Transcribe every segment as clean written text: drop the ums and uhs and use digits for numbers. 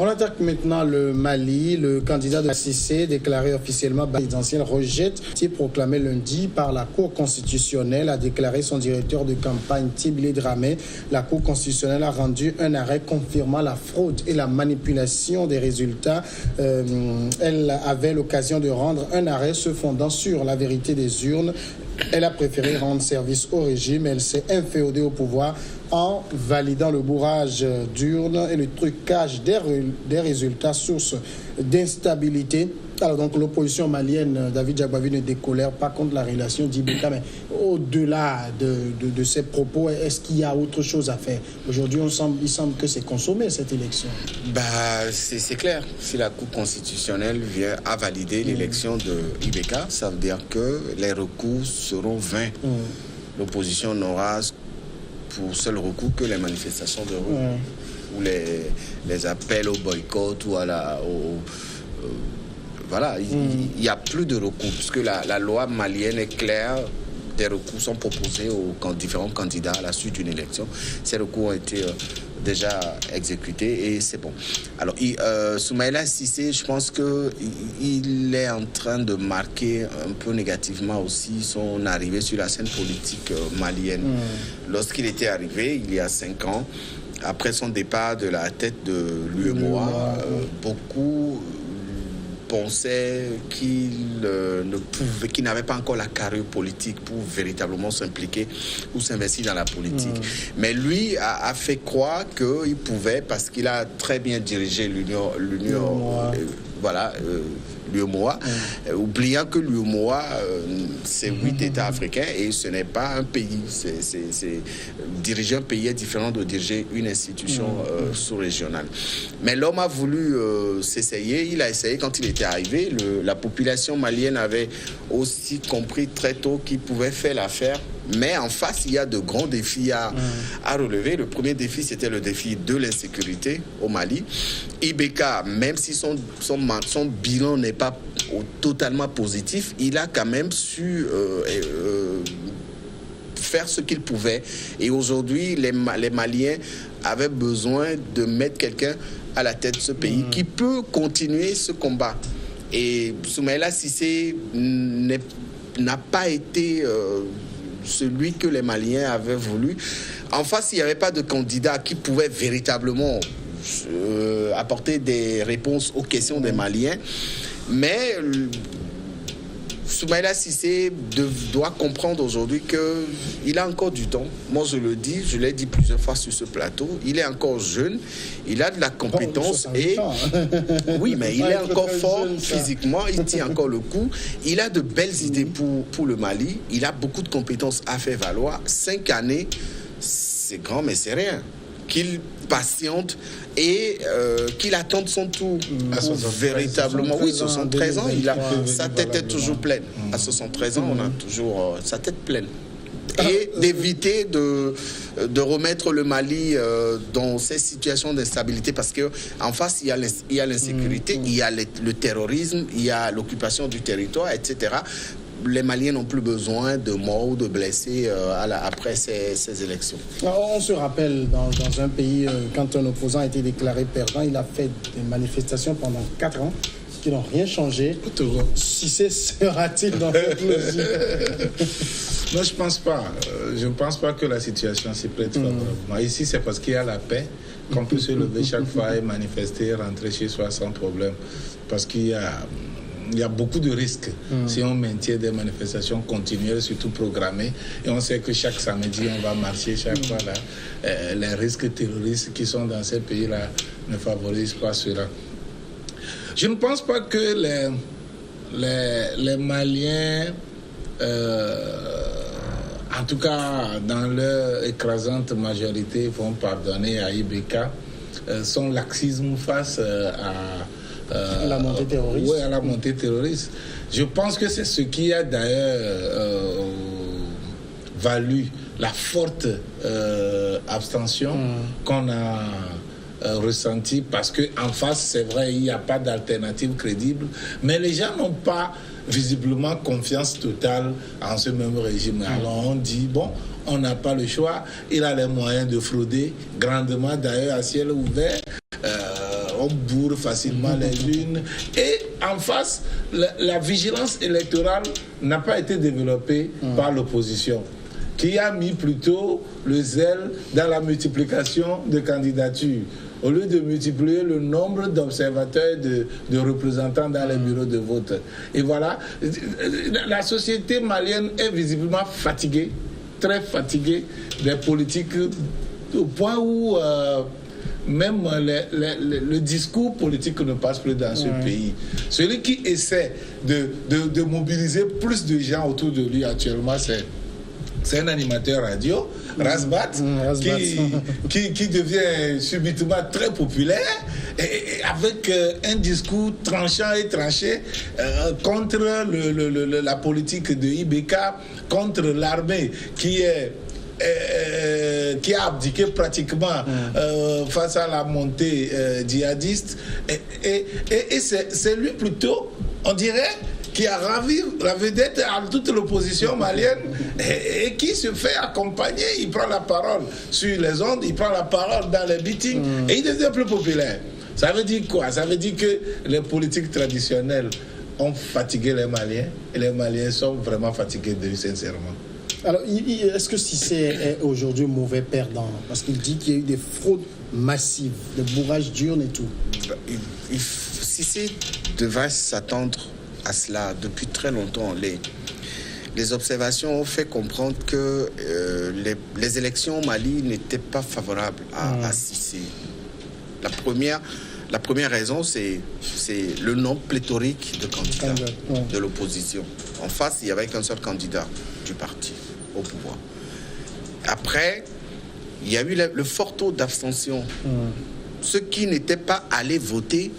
On attaque maintenant le Mali. Le candidat de la CC, déclaré officiellement présidentiel, rejette, proclamé lundi par la Cour constitutionnelle, a déclaré son directeur de campagne Tibili Dramé. La Cour constitutionnelle a rendu un arrêt confirmant la fraude et la manipulation des résultats. Elle avait l'occasion de rendre un arrêt se fondant sur la vérité des urnes. Elle a préféré rendre service au régime. Elle s'est inféodée au pouvoir en validant le bourrage d'urnes et le trucage des résultats, source d'instabilité. Alors donc l'opposition malienne, David Jagbavi, ne décolère pas contre la relation d'Ibeka, mais au-delà de ces propos, est-ce qu'il y a autre chose à faire? Aujourd'hui, il semble que c'est consommé cette élection. C'est clair. Si la Cour constitutionnelle vient à valider l'élection de Ibeka, ça veut dire que les recours seront vains. L'opposition n'aura pour seul recours que les manifestations de rue ou les appels au boycott ou voilà, il n'y a plus de recours puisque la loi malienne est claire. Des recours sont proposés aux différents candidats à la suite d'une élection. Ces recours ont été déjà exécutés et c'est bon. Alors, Soumaïla Cissé, je pense qu'il est en train de marquer un peu négativement aussi son arrivée sur la scène politique malienne. Lorsqu'il était arrivé, il y a 5 ans, après son départ de la tête de l'UEMOA, beaucoup pensait qu'il n'avait pas encore la carrure politique pour véritablement s'impliquer ou s'investir dans la politique. Mais lui a fait croire qu'il pouvait parce qu'il a très bien dirigé l'UEMOA, oubliant que l'UEMOA, c'est 8 États africains et ce n'est pas un pays. Diriger un pays est différent de diriger une institution sous-régionale. Mais l'homme a voulu s'essayer. Il a essayé quand il était arrivé. La population malienne avait aussi compris très tôt qu'il pouvait faire l'affaire. Mais en face, il y a de grands défis à relever. Le premier défi, c'était le défi de l'insécurité au Mali. Ibeka, même si son bilan n'est pas totalement positif, il a quand même su faire ce qu'il pouvait. Et aujourd'hui, les Maliens avaient besoin de mettre quelqu'un à la tête de ce pays qui peut continuer ce combat. Et Soumaïla Cissé n'a pas été celui que les Maliens avaient voulu. En face, il n'y avait pas de candidat qui pouvait véritablement apporter des réponses aux questions des Maliens. Mais Soumaïla Cissé doit comprendre aujourd'hui qu'il a encore du temps. Moi, je l'ai dit plusieurs fois sur ce plateau. Il est encore jeune, il a de la compétence oui, mais il est encore fort physiquement, il tient encore le coup. Il a de belles idées pour le Mali. Il a beaucoup de compétences à faire valoir. 5 années, c'est grand, mais c'est rien. Qu'il patiente et qu'il attende son tour véritablement. Oui, 73 ans, sa tête est toujours pleine. À 73 ans, on a toujours sa tête pleine. Et d'éviter de remettre le Mali dans ces situations d'instabilité parce qu'en face, il y a l'insécurité, il y a le terrorisme, il y a l'occupation du territoire, etc. Les Maliens n'ont plus besoin de morts ou de blessés après ces élections. On se rappelle, dans un pays, quand un opposant a été déclaré perdant, il a fait des manifestations pendant 4 ans qui n'ont rien changé. Cissé sera-t-il dans cette logique? Non, je pense pas. Je ne pense pas que la situation s'y prête favorablement. Ici, c'est parce qu'il y a la paix qu'on peut se lever chaque fois et manifester, rentrer chez soi sans problème. Parce qu'il y a beaucoup de risques si on maintient des manifestations continuelles, surtout programmées. Et on sait que chaque samedi, on va marcher chaque fois. Là, les risques terroristes qui sont dans ces pays-là ne favorisent pas cela. Je ne pense pas que les Maliens, en tout cas dans leur écrasante majorité, vont pardonner à Ibeka son laxisme face à la montée terroriste. Oui, à la montée terroriste. Je pense que c'est ce qui a d'ailleurs valu la forte abstention qu'on a ressentie parce qu'en face, c'est vrai, il n'y a pas d'alternative crédible, mais les gens n'ont pas visiblement confiance totale en ce même régime. Alors on dit, bon, on n'a pas le choix, il a les moyens de frauder grandement, d'ailleurs à ciel ouvert. on bourre facilement les unes. Et en face, la vigilance électorale n'a pas été développée par l'opposition, qui a mis plutôt le zèle dans la multiplication de candidatures, au lieu de multiplier le nombre d'observateurs, de représentants dans les bureaux de vote. Et voilà, la société malienne est visiblement fatiguée, très fatiguée des politiques, au point où même le discours politique ne passe plus dans ce pays. Celui qui essaie de mobiliser plus de gens autour de lui actuellement, c'est un animateur radio, Razbat, qui devient subitement très populaire et avec un discours tranchant et tranché contre la politique de IBK, contre l'armée qui a abdiqué pratiquement face à la montée djihadiste. Et c'est lui plutôt, on dirait, qui a ravi la vedette à toute l'opposition malienne et qui se fait accompagner. Il prend la parole sur les ondes, il prend la parole dans les meetings et il devient plus populaire. Ça veut dire quoi? Ça veut dire que les politiques traditionnelles ont fatigué les Maliens et les Maliens sont vraiment fatigués de lui, sincèrement. Alors, est-ce que Cissé est aujourd'hui mauvais perdant? Parce qu'il dit qu'il y a eu des fraudes massives, des bourrages d'urnes et tout. Cissé devrait s'attendre à cela depuis très longtemps. Les observations ont fait comprendre que les élections au Mali n'étaient pas favorables à Cissé. La première raison, c'est le nombre pléthorique de candidats de l'opposition. En face, il n'y avait qu'un seul candidat du parti au pouvoir. Après, il y a eu le fort taux d'abstention. Ceux qui n'étaient pas allés voter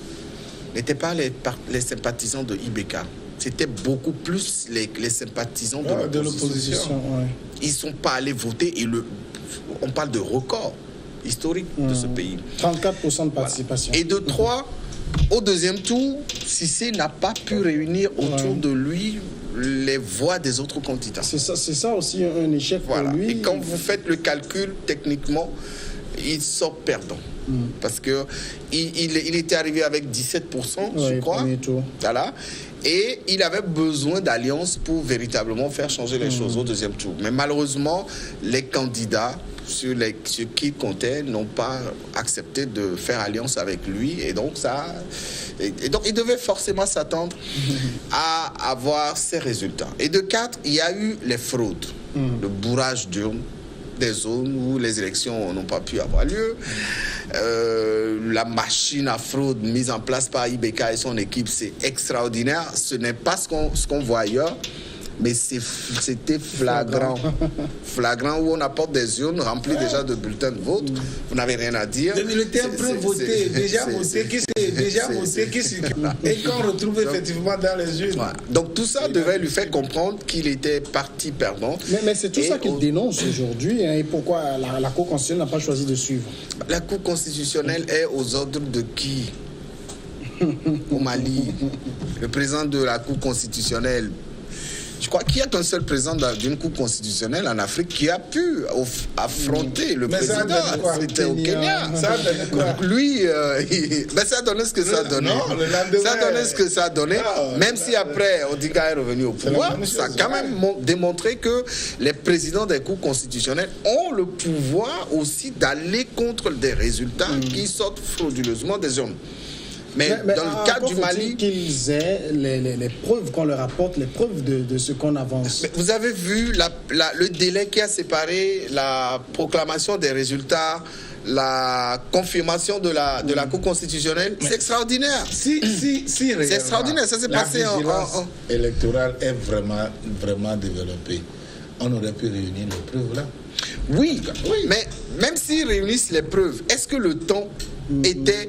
n'étaient pas les sympathisants de IBK. C'était beaucoup plus les sympathisants de l'opposition. Ils ne sont pas allés voter et on parle de record historique de ce pays. 34% de participation. Et de 3, au deuxième tour, Cissé n'a pas pu réunir autour de lui les voix des autres candidats. C'est ça aussi un échec pour lui. Et quand vous faites le calcul, techniquement, il sort perdant. Parce que il était arrivé avec 17%, je crois. Voilà. Et il avait besoin d'alliance pour véritablement faire changer les choses au deuxième tour. Mais malheureusement, les candidats sur qui il comptait n'ont pas accepté de faire alliance avec lui. Et donc, donc il devait forcément s'attendre à avoir ces résultats. Et de 4, il y a eu les fraudes, le bourrage d'urnes, des zones où les élections n'ont pas pu avoir lieu. La machine à fraude mise en place par IBK et son équipe, c'est extraordinaire. Ce n'est pas ce qu'on voit ailleurs, mais c'était flagrant. Flagrant, où on apporte des urnes remplies déjà de bulletins de vote. Vous n'avez rien à dire. Des militaires pré-votés, déjà votés, qui circulent. Et qu'on retrouve effectivement dans les urnes. Voilà. Donc tout ça devait lui faire comprendre qu'il était parti perdant. Mais c'est tout ça qu'il dénonce aujourd'hui. Et pourquoi la Cour constitutionnelle n'a pas choisi de suivre? La Cour constitutionnelle est aux ordres de qui? Au Mali. Le président de la Cour constitutionnelle, je crois qu'il n'y a qu'un seul président d'une Cour constitutionnelle en Afrique qui a pu affronter le président. C'était au Kenya. Lui, ça a donné ce que ça a donné. Ça a donné ce que ça a donné. Même si après, Odinga est revenu au pouvoir, ça a quand même démontré que les présidents des cours constitutionnelles ont le pouvoir aussi d'aller contre des résultats qui sortent frauduleusement des urnes. Mais dans le cas du Mali, qu'ils aient les preuves qu'on leur apporte, les preuves de ce qu'on avance. Mais vous avez vu le délai qui a séparé la proclamation des résultats, la confirmation de la Cour constitutionnelle. C'est extraordinaire. Si c'est extraordinaire. Ça s'est passé en électorale est vraiment développée. On aurait pu réunir les preuves là. Oui, mais même s'ils réunissent les preuves, est-ce que le temps était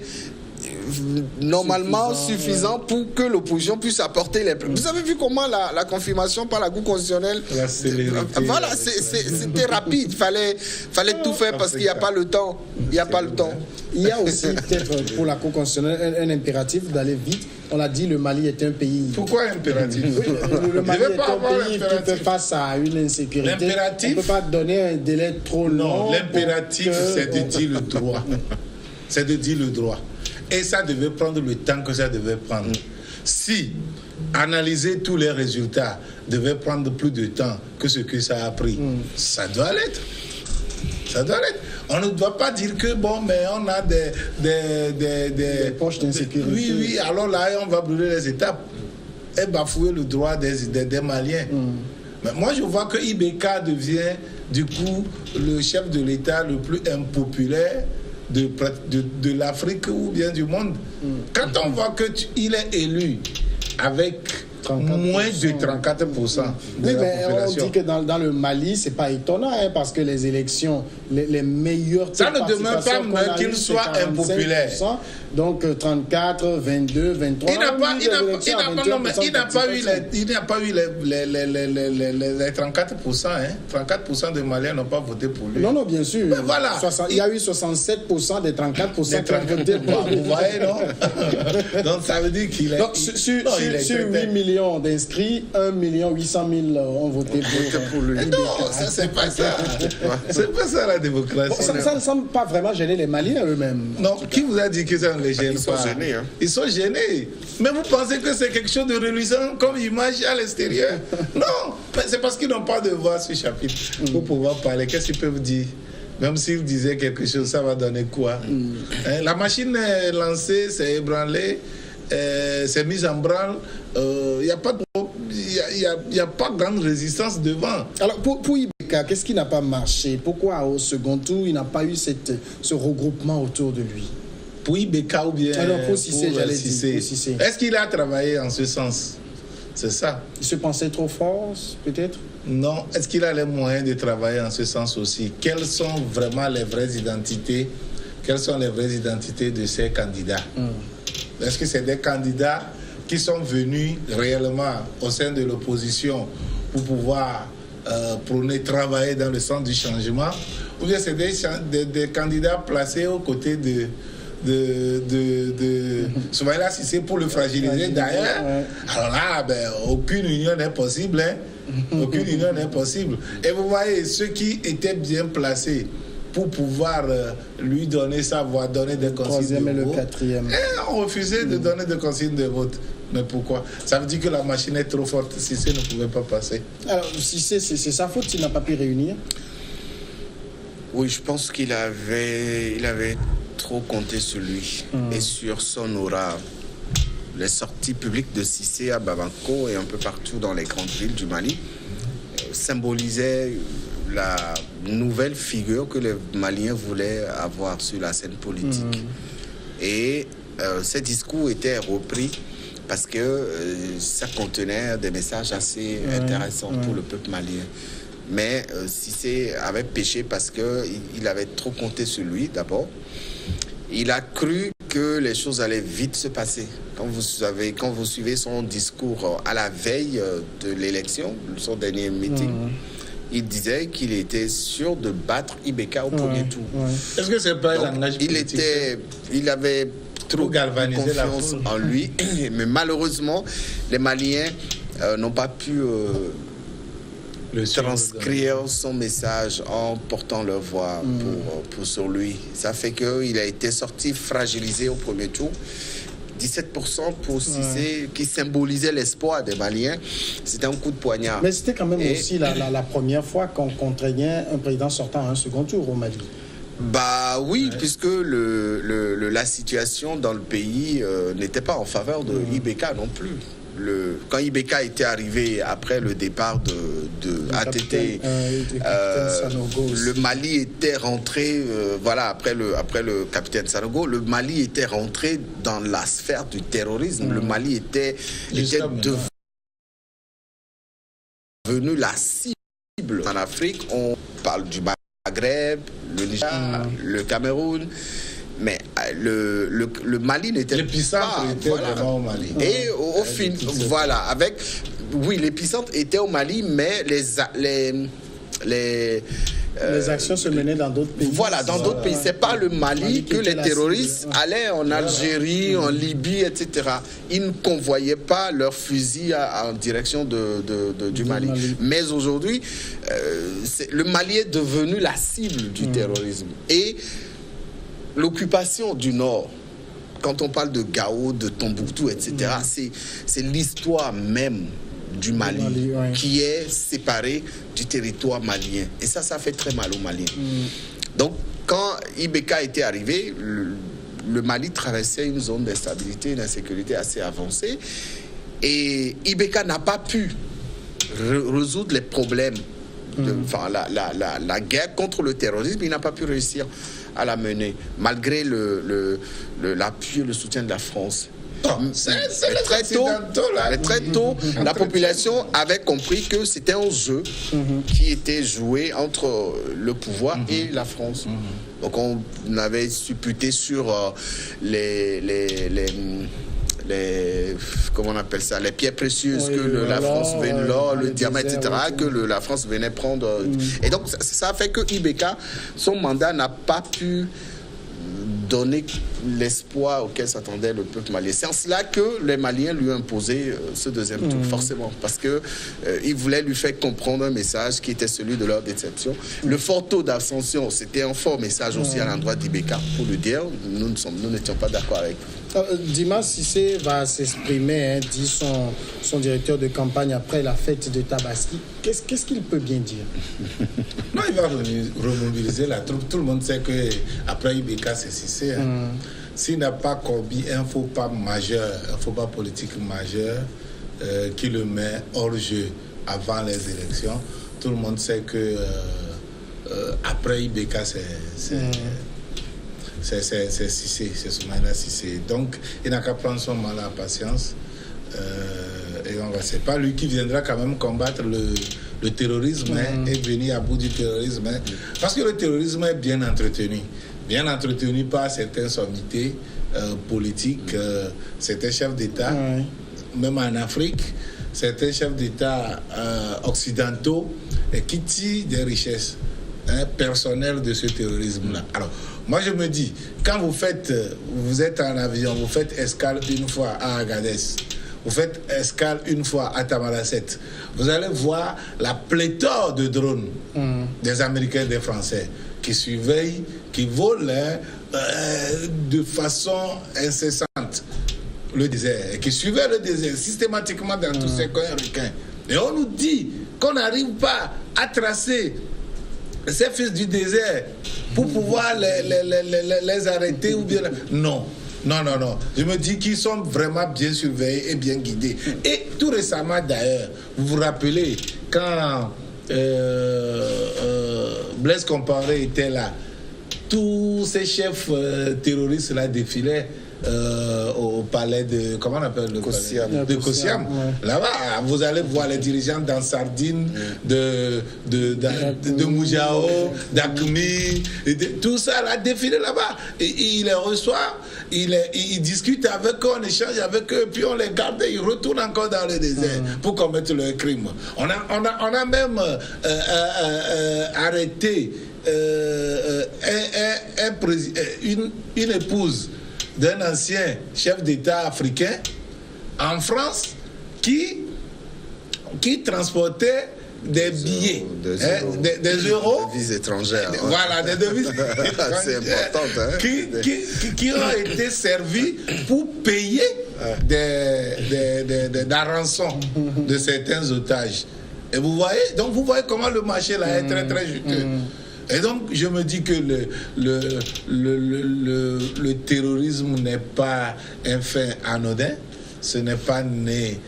normalement suffisant pour que l'opposition puisse apporter les preuves? Vous avez vu comment la confirmation par la Cour constitutionnelle, voilà, c'était rapide. Il fallait tout faire parce qu'il n'y a pas le temps. Il y a aussi peut-être pour la Cour constitutionnelle un impératif d'aller vite. On l'a dit, le Mali est un pays. Pourquoi impératif? Le Mali est un pays qui fait face à une insécurité. On ne peut pas donner un délai trop long. Non, l'impératif, c'est de dire le droit. C'est de dire le droit. Et ça devait prendre le temps que ça devait prendre. Si analyser tous les résultats devait prendre plus de temps que ce que ça a pris, ça doit l'être. Ça doit l'être. On ne doit pas dire que bon, mais on a des poches d'insécurité. Oui, alors là, on va brûler les étapes et bafouer le droit des Maliens. Mais moi, je vois que Ibeka devient, du coup, le chef de l'État le plus impopulaire de l'Afrique ou bien du monde. Quand on voit qu'il est élu avec moins de 34% de la population. Mais on dit que dans le Mali, c'est pas étonnant, parce que les élections, les meilleures... Ça ne demeure pas qu'il soit impopulaire. Donc 34, 22, 23... Il n'a pas eu les 34%. 34% des Maliens n'ont pas voté pour lui. Non, bien sûr. Mais voilà. Il y a eu 67% des 34% qui ont voté pour lui. Vous voyez, non? Donc ça veut dire qu'il est... Donc sur 8 millions d'inscrits, 1 800 000 ont voté pour lui. Non, ça c'est pas ça. C'est pas ça la démocratie. Ça ne semble pas vraiment gêner les Maliens eux-mêmes. Non, qui vous a dit que ça ne les gêne pas? Ils sont gênés. Ils sont gênés. Mais vous pensez que c'est quelque chose de reluisant comme image à l'extérieur? Non, c'est parce qu'ils n'ont pas de voix ce chapitre pour pouvoir parler. Qu'est-ce qu'ils peuvent dire? Même s'ils disaient quelque chose, ça va donner quoi? La machine est lancée, c'est ébranlé. C'est mise en branle, il n'y a pas grande résistance devant. Alors pour Ibeka, qu'est-ce qui n'a pas marché? Pourquoi au second tour il n'a pas eu ce regroupement autour de lui? Pour Ibeka ou bien pour Cissé, j'allais dire. Est-ce qu'il a travaillé en ce sens? C'est ça. Il se pensait trop fort, peut-être? Non. Est-ce qu'il a les moyens de travailler en ce sens aussi? Quelles sont vraiment les vraies identités? Quelles sont les vraies identités de ces candidats? Est-ce que c'est des candidats qui sont venus réellement au sein de l'opposition pour pouvoir travailler dans le sens du changement, ou bien c'est des candidats placés aux côtés de Soumaïla Cissé pour le fragiliser d'ailleurs? Alors là, aucune union n'est possible. Aucune union n'est possible. Et vous voyez, ceux qui étaient bien placés pour pouvoir lui donner sa voix, donner des consignes de vote. On refusait de donner des consignes de vote. Mais pourquoi? Ça veut dire que la machine est trop forte. Cissé ne pouvait pas passer. Alors, Cissé, c'est sa faute s'il n'a pas pu réunir? Oui, je pense qu'il avait trop compté sur lui et sur son aura. Les sorties publiques de Cissé à Bamako et un peu partout dans les grandes villes du Mali symbolisaient la nouvelle figure que les Maliens voulaient avoir sur la scène politique. Et ces discours étaient repris parce que ça contenait des messages assez intéressants pour le peuple malien. Mais Cissé avait péché parce qu'il avait trop compté sur lui d'abord. Il a cru que les choses allaient vite se passer. Quand vous suivez son discours à la veille de l'élection, son dernier meeting, il disait qu'il était sûr de battre Ibeka au premier tour. Est-ce que c'est pas un langage politique? Il avait trop confiance en lui, mais malheureusement, les Maliens n'ont pas pu transcrire son message en portant leur voix pour sur lui. Ça fait qu'il a été sorti fragilisé au premier tour. 17% pour Cissé, qui symbolisait l'espoir des Maliens. C'était un coup de poignard. Mais c'était quand même aussi la première fois qu'on contraignait un président sortant à un second tour au Mali. Bah oui, puisque la situation dans le pays n'était pas en faveur de Ibeka non plus. Quand Ibeka était arrivé après le départ de ATT, le Mali était rentré, après le capitaine Sanogo, le Mali était rentré dans la sphère du terrorisme. Le Mali était devenu la cible en Afrique. On parle du Maghreb, le Niger, le Cameroun. Mais le Mali n'était pas... L'épicentre était vraiment au Mali. Et au fin, l'épicentre était au Mali, mais les actions se menaient dans d'autres pays. Voilà, dans d'autres pays. C'est pas le Mali que les terroristes allaient en Algérie, en Libye, etc. Ils ne convoyaient pas leurs fusils en direction du Mali. Mais aujourd'hui, le Mali est devenu la cible du terrorisme. Et l'occupation du Nord, quand on parle de Gao, de Tombouctou, etc., c'est l'histoire même du Mali, qui est séparée du territoire malien. Et ça fait très mal aux Maliens. Donc, quand Ibeka était arrivé, le Mali traversait une zone d'instabilité, une insécurité assez avancée. Et Ibeka n'a pas pu résoudre les problèmes, la guerre contre le terrorisme. Il n'a pas pu réussir à la mener, malgré l'appui et le soutien de la France. Très tôt, la population avait compris que c'était un jeu qui était joué entre le pouvoir et la France. Donc on avait supputé sur comment on appelle ça, les pierres précieuses, que la France venait, l'or, le diamant, etc., que la France venait prendre. Et donc ça a fait que Ibeka, son mandat n'a pas pu donner l'espoir auquel s'attendait le peuple malien. C'est en cela que les Maliens lui ont imposé ce deuxième tour, forcément, parce qu'ils voulaient lui faire comprendre un message qui était celui de leur déception. Le fort taux d'abstention, c'était un fort message aussi à l'endroit d'Ibeka, pour le dire. Nous n'étions pas d'accord avec lui. Dima Cissé va s'exprimer, dit son directeur de campagne après la fête de Tabaski. Qu'est-ce qu'il peut bien dire? Non, il va remobiliser la troupe. Tout le monde sait qu'après Ibeka, c'est Cissé. S'il n'a pas commis un faux pas majeur, un faux pas politique majeur qui le met hors jeu avant les élections, tout le monde sait que après Ibeka, c'est Cissé, c'est Soumaïla Cissé. Donc, il n'a qu'à prendre son mal à patience. Et on va, c'est pas lui qui viendra quand même combattre le terrorisme et venir à bout du terrorisme. Parce que le terrorisme est bien entretenu par certaines sommités politiques, certains chefs d'État, même en Afrique, certains chefs d'État occidentaux qui tirent des richesses personnelles de ce terrorisme-là. Alors, moi je me dis, quand vous êtes en avion, vous faites escale une fois à Agadez, vous faites escale une fois à Tamaracet, vous allez voir la pléthore de drones des Américains et des Français qui surveillent, qui volent de façon incessante le désert, et qui surveillent le désert systématiquement dans tous ces coins ricains. Et on nous dit qu'on n'arrive pas à tracer ces fils du désert pour pouvoir les arrêter ou bien... Non. Je me dis qu'ils sont vraiment bien surveillés et bien guidés. Et tout récemment d'ailleurs, vous vous rappelez, quand Blaise Compaoré était là, tous ces chefs terroristes là défilaient au palais de... Comment on appelle le Kosiam. Palais de Kosiam. Ouais. Là-bas, vous allez voir les dirigeants d'Ansardine, de Moujao, d'Akmi, tout ça là, défiler là-bas. Et il les reçoit, il discute avec eux, on échange avec eux, puis on les garde et ils retournent encore dans le désert pour commettre leurs crimes. On a même arrêté une épouse d'un ancien chef d'État africain en France qui transportait des billets, des euros, des devises étrangères. Voilà, des devises c'est important. Qui ont été servis pour payer la rançon de certains otages. Et vous voyez comment le marché là est très très juteux. Et donc, je me dis que le terrorisme n'est pas un fait anodin, ce n'est pas né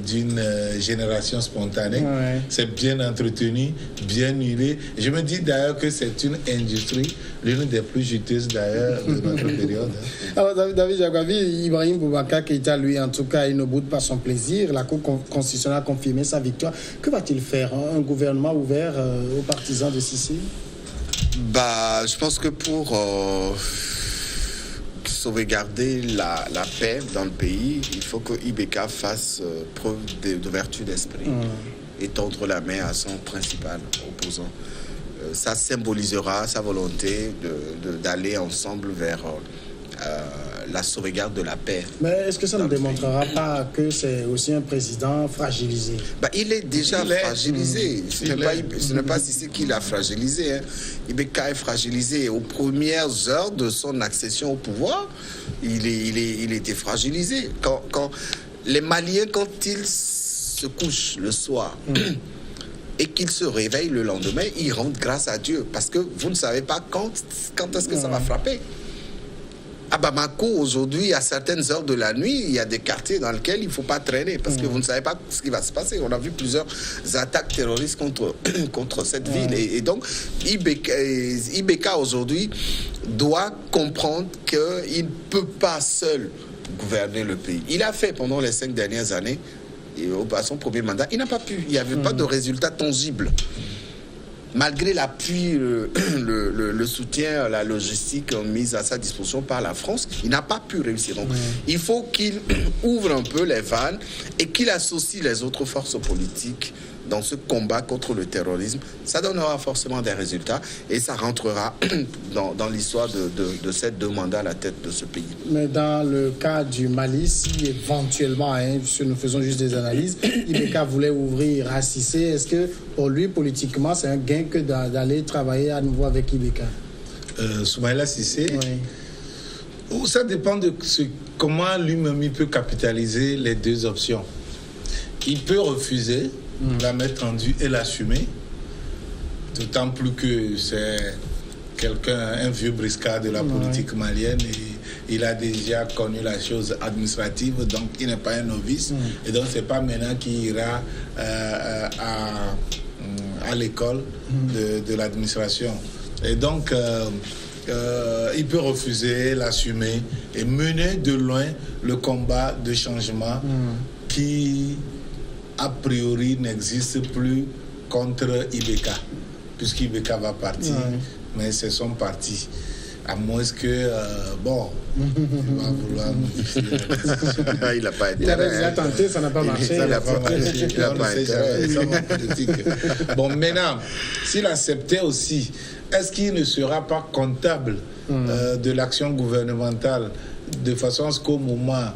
d'une génération spontanée, c'est bien entretenu, bien huilé. Je me dis d'ailleurs que c'est une industrie, l'une des plus juteuses d'ailleurs de notre période. Alors, David Jagouavi, Ibrahim Boubacar Keïta, lui, en tout cas, il ne boude pas son plaisir. La Cour constitutionnelle a confirmé sa victoire. Que va-t-il faire? Un gouvernement ouvert aux partisans de Cissé? Je pense que pour sauvegarder la paix dans le pays, il faut que Ibeka fasse preuve d'ouverture d'esprit et tendre la main à son principal opposant. Ça symbolisera sa volonté d'aller ensemble vers la sauvegarde de la paix. Mais est-ce que ça ne démontrera pas que c'est aussi un président fragilisé? Il est déjà fragilisé. Ce n'est pas Cissé qui l'a fragilisé. Hein. Ibeka est fragilisé. Aux premières heures de son accession au pouvoir, il était fragilisé. Quand les Maliens, quand ils se couchent le soir et qu'ils se réveillent le lendemain, ils rendent grâce à Dieu. Parce que vous ne savez pas quand est-ce que ça va frapper. À Bamako, aujourd'hui, à certaines heures de la nuit, il y a des quartiers dans lesquels il ne faut pas traîner parce que vous ne savez pas ce qui va se passer. On a vu plusieurs attaques terroristes contre cette ville. Et donc, Ibeka aujourd'hui doit comprendre qu'il ne peut pas seul gouverner le pays. Il a fait pendant les 5 dernières années, à son premier mandat, il n'a pas pu. Il n'y avait pas de résultat tangible. Malgré l'appui, le soutien, la logistique mise à sa disposition par la France, il n'a pas pu réussir. Donc, il faut qu'il ouvre un peu les vannes et qu'il associe les autres forces politiques dans ce combat contre le terrorisme. Ça donnera forcément des résultats et ça rentrera dans l'histoire de ces 2 mandats à la tête de ce pays. Mais dans le cas du Mali, si éventuellement, puisque nous faisons juste des analyses, Ibeka voulait ouvrir à Cissé, est-ce que pour lui, politiquement, c'est un gain que d'aller travailler à nouveau avec Ibeka? Soumaïla Cissé, ça dépend de comment lui-même il peut capitaliser les 2 options. Il peut refuser la mettre tendue et l'assumer, d'autant plus que c'est un vieux briscard de la politique malienne et il a déjà connu la chose administrative, donc il n'est pas un novice et donc c'est pas maintenant qu'il ira à l'école de l'administration. Et donc il peut refuser, l'assumer et mener de loin le combat de changement qui a priori n'existe plus contre Ibeka, puisqu'Ibeka va partir, mais c'est son parti. À moins que, il va vouloir modifier. Il n'a pas intérêt. Il avait déjà tenté, ça n'a pas marché. Il n'a pas intérêt. Bon, maintenant, s'il acceptait aussi, est-ce qu'il ne sera pas comptable de l'action gouvernementale de façon à ce qu'au moment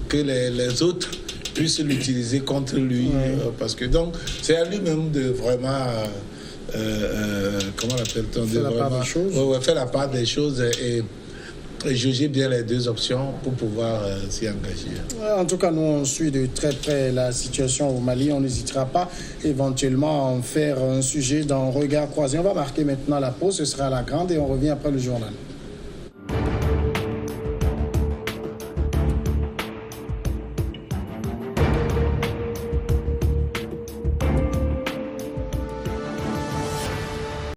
que les autres puissent l'utiliser contre lui, parce que donc c'est à lui-même de vraiment comment l'appelle-t-on, faire la part des choses et juger bien les 2 options pour pouvoir s'y engager. En tout cas, nous on suit de très près la situation au Mali. On n'hésitera pas éventuellement à en faire un sujet dans Regard Croisé. On va marquer maintenant la pause, ce sera la grande et on revient après le journal.